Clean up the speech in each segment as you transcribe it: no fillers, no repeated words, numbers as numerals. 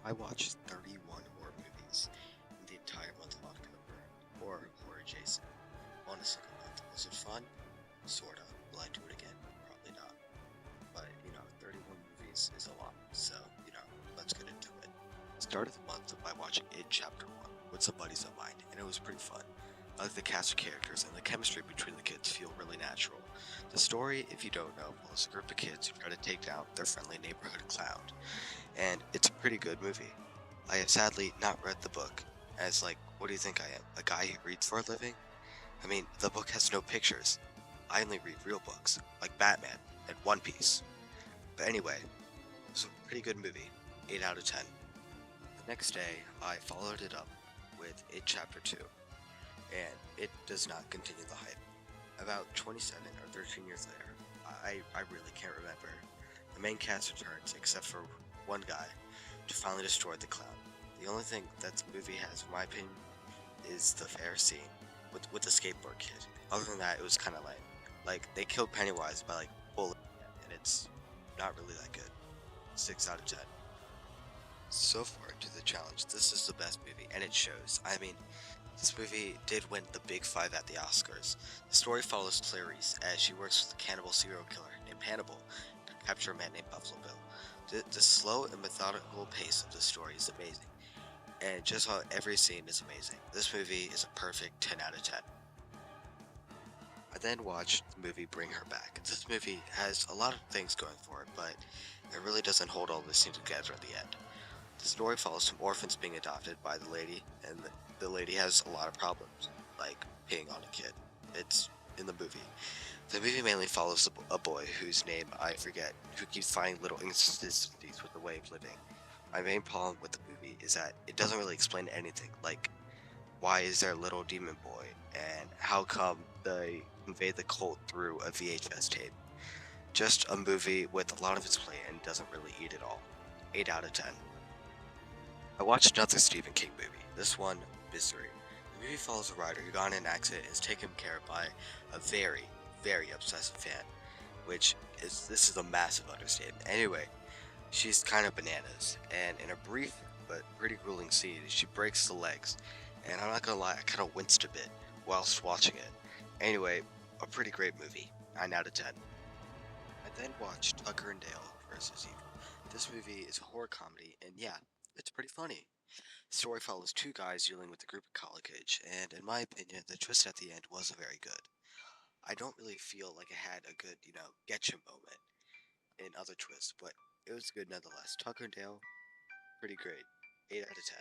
I watched 31 horror movies in the entire month of October, or horror adjacent, on a single month. Was it fun? Sorta. Will I do it again? Probably not. But, 31 movies is a lot, so, let's get into it. Started the month by watching It Chapter 1 with some buddies of mine, and it was pretty fun. I like the cast of characters, and the chemistry between the kids feel really natural. The story, if you don't know, follows a group of kids who try to take down their friendly neighborhood clown, and it's a pretty good movie. I have sadly not read the book, as what do you think I am? A guy who reads for a living? I mean, the book has no pictures. I only read real books, like Batman and One Piece. But anyway, it was a pretty good movie. 8 out of 10. The next day, I followed it up with It Chapter 2, and it does not continue the hype. About 27 or 13 years later, I really can't remember. The main cast returns, except for one guy, to finally destroy the clown. The only thing that the movie has, in my opinion, is the fair scene with the skateboard kid. Other than that, it was kind of lame. Like, they killed Pennywise by, bullet, and it's not really that good. 6 out of 10. So far into the challenge, this is the best movie, and it shows. I mean, this movie did win the Big Five at the Oscars. The story follows Clarice as she works with a cannibal serial killer named Hannibal to capture a man named Buffalo Bill. The slow and methodical pace of the story is amazing, and just how every scene is amazing. This movie is a perfect 10 out of 10. I then watched the movie Bring Her Back. This movie has a lot of things going for it, but it really doesn't hold all this together at the end. The story follows some orphans being adopted by the lady, and the lady has a lot of problems, like peeing on a kid. It's in the movie. The movie mainly follows a boy whose name I forget, who keeps finding little inconsistencies with the way of living. My main problem with the movie is that it doesn't really explain anything, like why is there a little demon boy, and how come they convey the cult through a VHS tape. Just a movie with a lot of its play and doesn't really eat it all. 8 out of 10. I watched another Stephen King movie, this one, Misery. The movie follows a writer who got in an accident and is taken care of by a very, very obsessive fan, this is a massive understatement. Anyway, she's kind of bananas, and in a brief but pretty grueling scene, she breaks the legs, and I'm not gonna lie, I kind of winced a bit whilst watching it. Anyway, a pretty great movie, 9 out of 10. I then watched Tucker and Dale vs. Evil. This movie is a horror comedy, and yeah, it's pretty funny. The story follows two guys dealing with a group of college kids, and in my opinion, the twist at the end wasn't very good. I don't really feel like it had a good, getcha moment in other twists, but it was good nonetheless. Tucker and Dale, pretty great. 8 out of 10.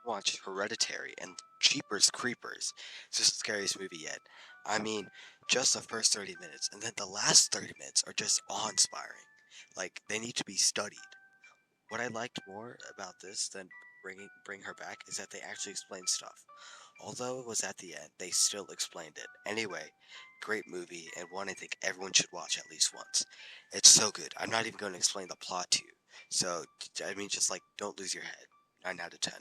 Watch Hereditary and Jeepers Creepers. It's just the scariest movie yet. I mean, just the first 30 minutes, and then the last 30 minutes are just awe-inspiring. Like, they need to be studied. What I liked more about this than Bring Her Back is that they actually explained stuff. Although it was at the end, they still explained it. Anyway, great movie, and one I think everyone should watch at least once. It's so good. I'm not even going to explain the plot to you. So, I mean, just don't lose your head. 9 out of 10.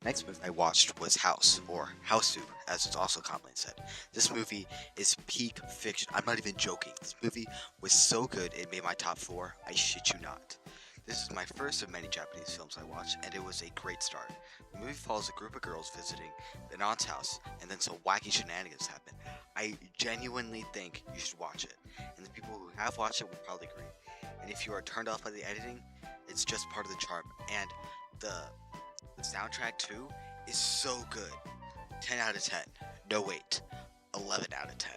Next movie I watched was House, or House Soup, as it's also commonly said. This movie is peak fiction. I'm not even joking. This movie was so good it made my top 4. I shit you not. This is my first of many Japanese films I watched, and it was a great start. The movie follows a group of girls visiting an aunt's house, and then some wacky shenanigans happen. I genuinely think you should watch it, and the people who have watched it will probably agree. And if you are turned off by the editing, it's just part of the charm. And the soundtrack too is so good. 10 out of 10. No wait. 11 out of 10.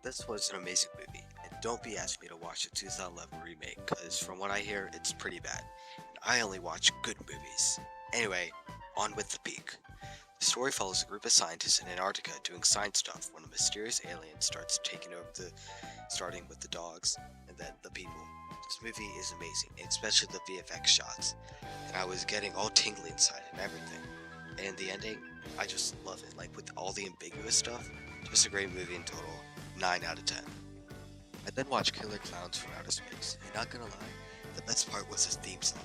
This was an amazing movie, and don't be asking me to watch the 2011 remake, because from what I hear, it's pretty bad. And I only watch good movies. Anyway, on with the peak. The story follows a group of scientists in Antarctica doing science stuff when a mysterious alien starts taking over starting with the dogs, and then the people. This movie is amazing, especially the VFX shots, and I was getting all tingly inside and everything. And the ending, I just love it, with all the ambiguous stuff, just a great movie in total, 9 out of 10. I then watched Killer Clowns from Outer Space, and not gonna lie, the best part was his theme song.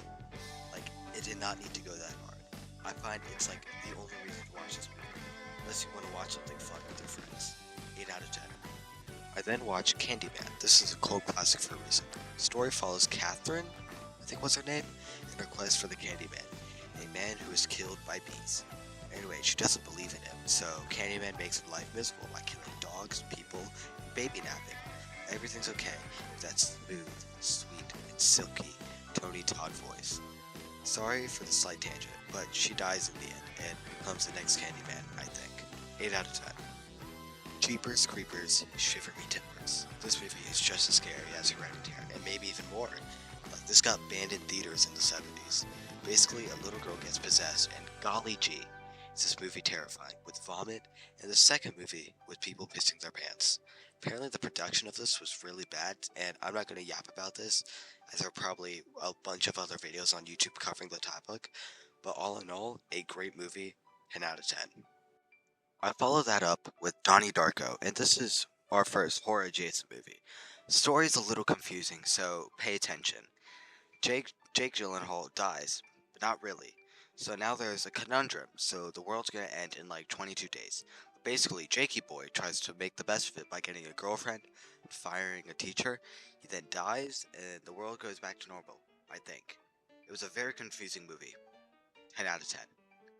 It did not need to go that hard. I find it's the only reason to watch this movie, unless you want to watch something fun with your friends. 8 out of 10. I then watched Candyman. This is a cult classic for a reason. The story follows Catherine, I think was her name, in her quest for the Candyman, a man who is killed by bees. Anyway, she doesn't believe in him, so Candyman makes her life miserable by killing dogs, people, and baby napping. Everything's okay with that smooth, sweet, and silky Tony Todd voice. Sorry for the slight tangent, but she dies in the end and becomes the next Candyman, I think. 8 out of 10. Jeepers Creepers, Shiver Me Timbers. This movie is just as scary as Hereditary, and maybe even more. This got banned in theaters in the 70s. Basically, a little girl gets possessed, and golly gee, is this movie terrifying, with vomit, and the second movie with people pissing their pants. Apparently the production of this was really bad, and I'm not going to yap about this, as there are probably a bunch of other videos on YouTube covering the topic, but all in all, a great movie, 10 out of 10. I follow that up with Donnie Darko, and this is our first horror adjacent movie. The story is a little confusing, so pay attention. Jake Gyllenhaal dies, but not really. So now there's a conundrum, so the world's gonna end in like 22 days. Basically, Jakey Boy tries to make the best of it by getting a girlfriend, firing a teacher. He then dies, and the world goes back to normal, I think. It was a very confusing movie. 10 out of 10.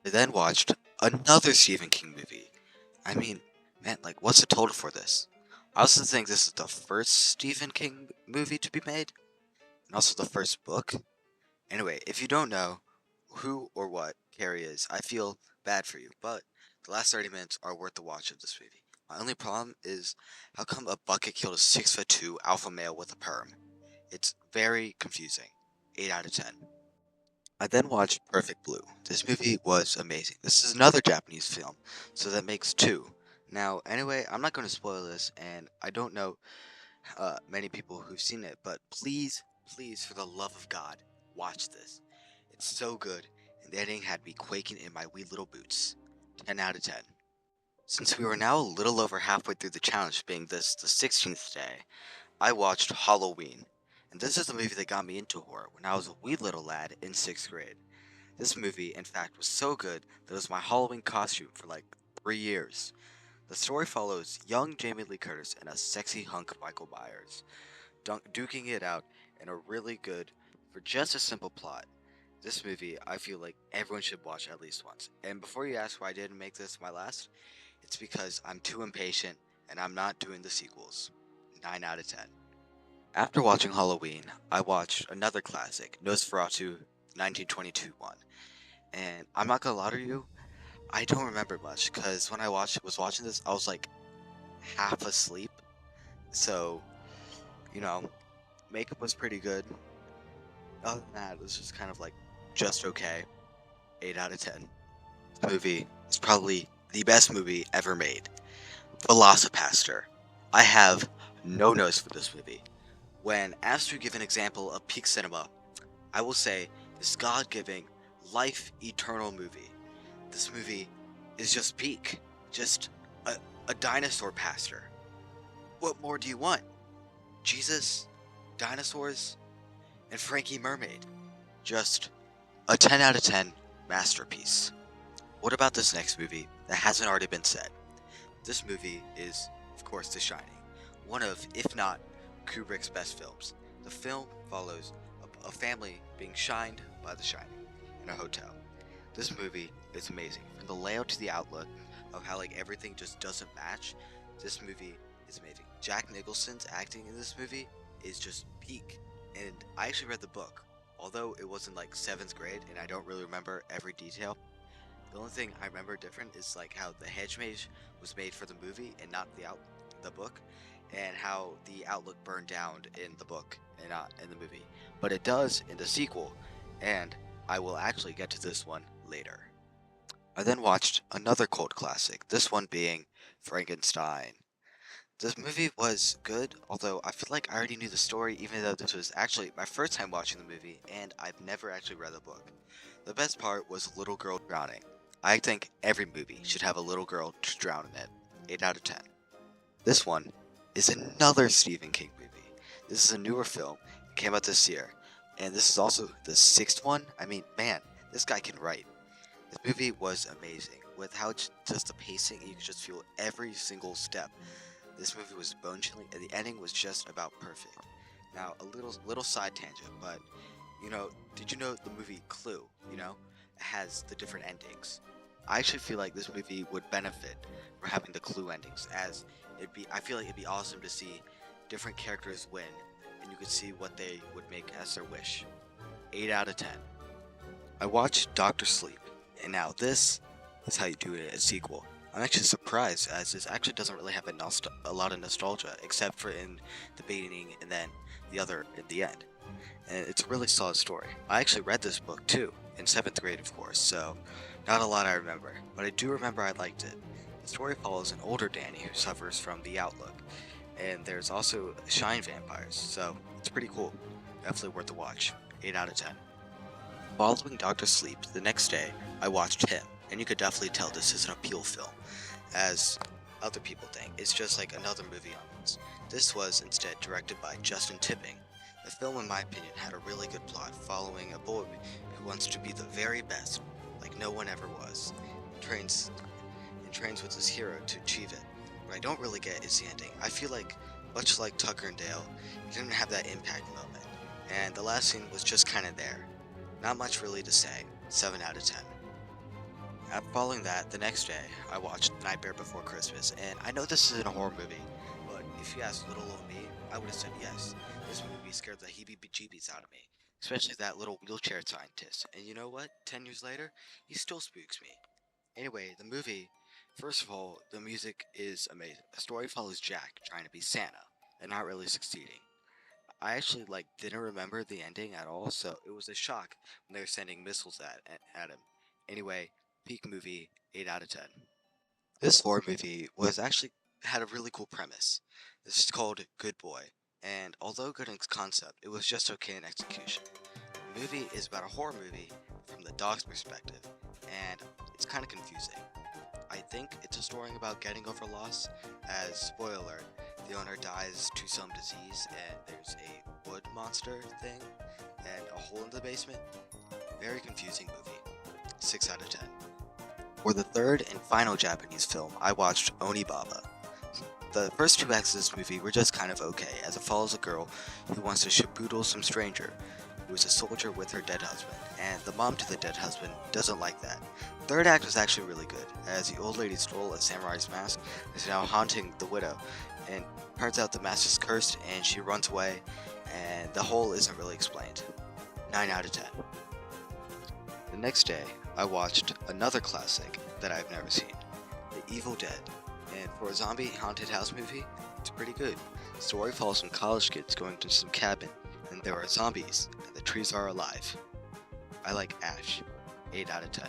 I then watched another Stephen King movie. I mean, man, like, what's the total for this? I also think this is the first Stephen King movie to be made, and also the first book. Anyway, if you don't know who or what Carrie is, I feel bad for you, but the last 30 minutes are worth the watch of this movie. My only problem is, how come a bucket killed a 6'2" alpha male with a perm? It's very confusing. 8 out of 10. I then watched Perfect Blue. This movie was amazing. This is another Japanese film, so that makes 2. Now, anyway, I'm not going to spoil this, and I don't know many people who've seen it, but please, for the love of God, watch this. It's so good, and the ending had me quaking in my wee little boots. 10 out of 10. Since we were now a little over halfway through the challenge, being this the 16th day, I watched Halloween. And this is the movie that got me into horror when I was a wee little lad in 6th grade. This movie, in fact, was so good that it was my Halloween costume for like 3 years. The story follows young Jamie Lee Curtis and a sexy hunk Michael Myers, duking it out in a really good, for just a simple plot. This movie, I feel like everyone should watch at least once. And before you ask why I didn't make this my last, it's because I'm too impatient and I'm not doing the sequels. 9 out of 10. After watching Halloween, I watched another classic, Nosferatu 1922 one. And I'm not gonna lie to you, I don't remember much, because when I was watching this, I was like half asleep. So, you know, makeup was pretty good. Other than that, it was just kind of like just okay. 8 out of 10. This movie is probably the best movie ever made. Velocipaster. I have no notes for this movie. When asked to give an example of peak cinema, I will say this God-giving, life-eternal movie. This movie is just peak. Just a dinosaur pastor. What more do you want? Jesus, dinosaurs, and Frankie Mermaid. Just a 10 out of 10 masterpiece. What about this next movie that hasn't already been said? This movie is, of course, The Shining, one of, if not, Kubrick's best films. The film follows a family being shined by the shining in a hotel. This movie is amazing. From the layout to the outlook of how like everything just doesn't match, this movie is amazing. Jack Nicholson's acting in this movie is just peak. And I actually read the book, although it wasn't like 7th grade and I don't really remember every detail. The only thing I remember different is like how the hedge maze was made for the movie and not the book, and how the outlook burned down in the book and not in the movie. But it does in the sequel, and I will actually get to this one later. I then watched another cult classic, this one being Frankenstein. This movie was good, although I feel like I already knew the story, even though this was actually my first time watching the movie, and I've never actually read the book. The best part was a little girl drowning. I think every movie should have a little girl drown in it. 8 out of 10. This one is another Stephen King movie. This is a newer film. It came out this year. And this is also the 6th one. I mean, man, this guy can write. This movie was amazing. With how it's just the pacing, you could just feel every single step. This movie was bone chilling, and the ending was just about perfect. Now, a little side tangent, but did you know the movie Clue, it has the different endings? I actually feel like this movie would benefit from having the Clue endings, as I feel like it'd be awesome to see different characters win, and you could see what they would make as their wish. 8 out of 10. I watched Doctor Sleep, and now this is how you do it as a sequel. I'm actually surprised, as this actually doesn't really have a lot of nostalgia, except for in the beginning and then the other in the end. And it's a really solid story. I actually read this book too, in 7th grade of course, so not a lot I remember, but I do remember I liked it. The story follows an older Danny who suffers from the Outlook, and there's also Shine vampires, so it's pretty cool. Definitely worth a watch. 8 out of 10. Following Doctor Sleep, the next day, I watched Him, and you could definitely tell this is an appeal film, as other people think. It's just like another movie almost. This was instead directed by Justin Tipping. The film, in my opinion, had a really good plot following a boy who wants to be the very best, like no one ever was, and trains with his hero to achieve it. What I don't really get is the ending. I feel like, much like Tucker and Dale, it didn't have that impact moment, and the last scene was just kinda there. Not much really to say. 7 out of 10. After following that, the next day, I watched Nightmare Before Christmas, and I know this isn't a horror movie, but if you asked little old me, I would have said yes. This movie scared the heebie-jeebies out of me, especially that little wheelchair scientist. And you know what? 10 years later, he still spooks me. Anyway, the movie, first of all, the music is amazing. The story follows Jack trying to be Santa, and not really succeeding. I actually didn't remember the ending at all, so it was a shock when they were sending missiles at him. Anyway, peak movie, 8 out of 10. This horror movie was actually had a really cool premise. This is called Good Boy, and although good in concept, it was just okay in execution. The movie is about a horror movie from the dog's perspective, and it's kind of confusing. I think it's a story about getting over loss, as, spoiler alert, the owner dies to some disease and there's a wood monster thing and a hole in the basement. Very confusing movie. 6 out of 10. For the third and final Japanese film, I watched Onibaba. The first 2 acts of this movie were just kind of okay, as it follows a girl who wants to shaboodle some stranger who is a soldier with her dead husband, and the mom to the dead husband doesn't like that. The third act was actually really good, as the old lady stole a samurai's mask and is now haunting the widow, and turns out the mask is cursed and she runs away, and the whole isn't really explained. 9 out of 10. The next day, I watched another classic that I've never seen, The Evil Dead, and for a zombie haunted house movie, it's pretty good. The story follows some college kids going to some cabin, and there are zombies, and the trees are alive. I like Ash. 8 out of 10.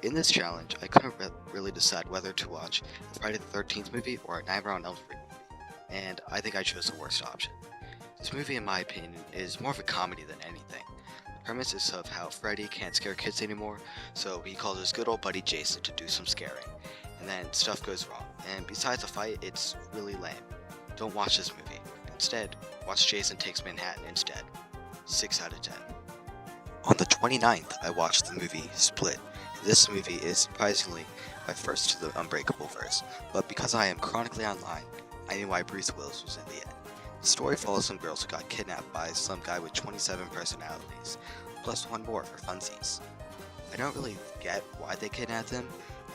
In this challenge, I couldn't really decide whether to watch a Friday the 13th movie or a Nightmare on Elm Street movie, and I think I chose the worst option. This movie, in my opinion, is more of a comedy than anything. The premise is of how Freddy can't scare kids anymore, so he calls his good old buddy Jason to do some scaring, and then stuff goes wrong, and besides the fight, it's really lame. Don't watch this movie. Instead, watch Jason Takes Manhattan instead. 6 out of 10. On the 29th, I watched the movie Split. This movie is surprisingly my first to the Unbreakable verse, but because I am chronically online, I knew why Bruce Willis was in the end. The story follows some girls who got kidnapped by some guy with 27 personalities, plus one more for funsies. I don't really get why they kidnapped him,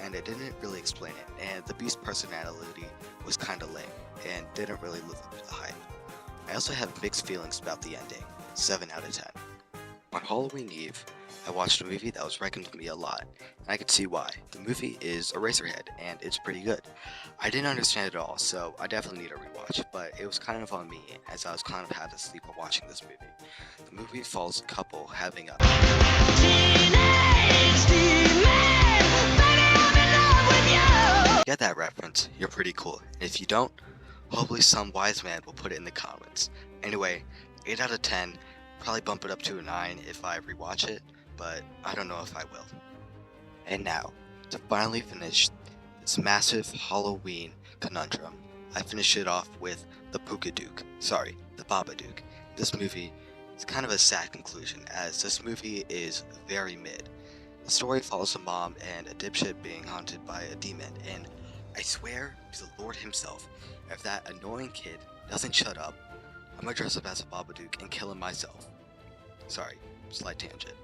and it didn't really explain it, and the Beast personality was kinda lame, and didn't really live up to the hype. I also have mixed feelings about the ending. 7 out of 10. On Halloween Eve, I watched a movie that was recommended to me a lot, and I could see why. The movie is Eraserhead, and it's pretty good. I didn't understand it all, so I definitely need a rewatch, but it was kind of on me, as I was kind of half asleep while watching this movie. The movie follows a couple having a Get that reference? You're pretty cool. And if you don't, hopefully some wise man will put it in the comments. Anyway, 8 out of 10, probably bump it up to a 9 if I rewatch it, but I don't know if I will. And now, to finally finish this massive Halloween conundrum, I finish it off with The Babadook. This movie is kind of a sad conclusion, as this movie is very mid. The story follows a mom and a dipshit being haunted by a demon, and I swear to the Lord himself, if that annoying kid doesn't shut up, I'm gonna dress up as a Babadook and kill him myself. Sorry, slight tangent.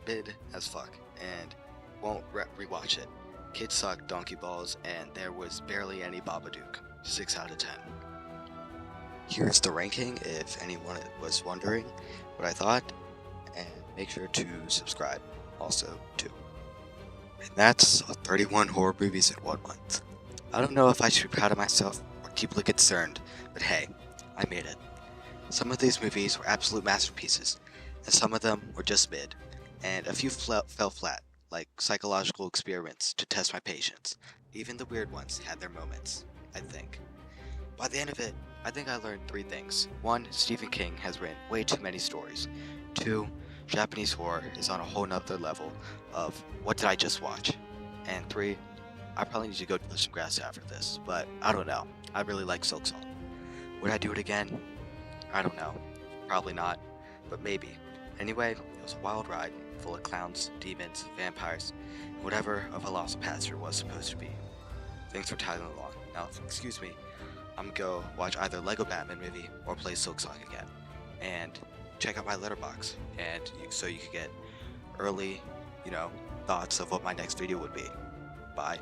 Mid as fuck, and won't rewatch it. Kids suck donkey balls, and there was barely any Babadook. 6 out of 10. Here's the ranking if anyone was wondering what I thought, and make sure to subscribe also too. And that's 31 horror movies in 1 month. I don't know if I should be proud of myself or deeply concerned, but hey, I made it. Some of these movies were absolute masterpieces, and some of them were just mid, and a few fell flat, like psychological experiments to test my patience. Even the weird ones had their moments, I think. By the end of it, I think I learned 3 things. 1, Stephen King has written way too many stories. 2, Japanese horror is on a whole nother level of what did I just watch? And 3, I probably need to go touch some grass after this, but I don't know. I really like Silksong. Would I do it again? I don't know. Probably not, but maybe. Anyway, it was a wild ride, full of clowns, demons, vampires, whatever a Velocipaster was supposed to be. Thanks for tagging along. Now, excuse me, I'm gonna go watch either Lego Batman movie or play Silksong again. And check out my letterbox, and so you can get early, thoughts of what my next video would be. Bye.